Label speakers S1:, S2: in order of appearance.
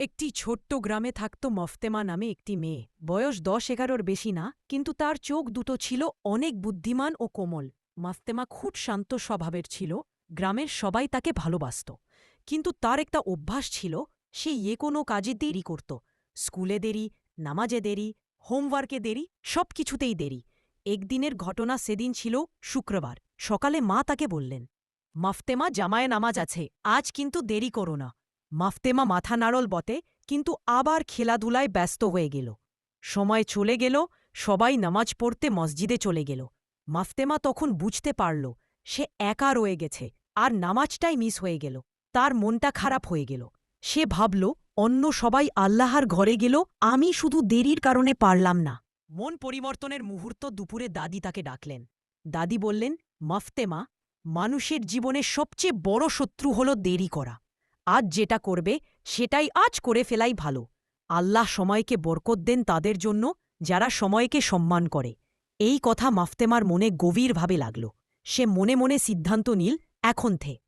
S1: একটি ছোট্ট গ্রামে থাকত মফতেমা নামে একটি মেয়ে। বয়স ১০-১১-র বেশি না, কিন্তু তার চোখ দুটো ছিল অনেক বুদ্ধিমান ও কোমল। মফতেমা খুব শান্ত স্বভাবের ছিল, গ্রামের সবাই তাকে ভালোবাসত। কিন্তু তার একটা অভ্যাস ছিল, সে কোনো কাজে দেরি করত। স্কুলে দেরি, নামাজে দেরি, হোমওয়ার্কে দেরি, সব কিছুতেই দেরি। একদিনের ঘটনা, সেদিন ছিল শুক্রবার। সকালে মা তাকে বললেন, মফতেমা, জামায়ে নামাজ আছে, আজ কিন্তু দেরি করো না। মাফতেমা মাথা নাড়ল বটে, কিন্তু আবার খেলাধুলায় ব্যস্ত হয়ে গেল। সময় চলে গেল, সবাই নামাজ পড়তে মসজিদে চলে গেল। মাফতেমা তখন বুঝতে পারল সে একা রয়ে গেছে, আর নামাজটাই মিস হয়ে গেল। তার মনটা খারাপ হয়ে গেল। সে ভাবল, অন্য সবাই আল্লাহর ঘরে গেল, আমি শুধু দেরির কারণে পারলাম না। মন পরিবর্তনের মুহূর্ত, দুপুরে দাদি তাকে ডাকলেন। দাদি বললেন, মাফতেমা, মানুষের জীবনে সবচেয়ে বড় শত্রু হল দেরি করা। আজ যেটা করবে সেটাই আজ করে ফেলাই ভালো। আল্লাহ সময়কে বরকত দেন তাদের জন্য যারা সময়কে সম্মান করে। এই কথা মাফতেমার মনে গভীরভাবে লাগল। সে মনে মনে সিদ্ধান্ত নিল, এখন থেকে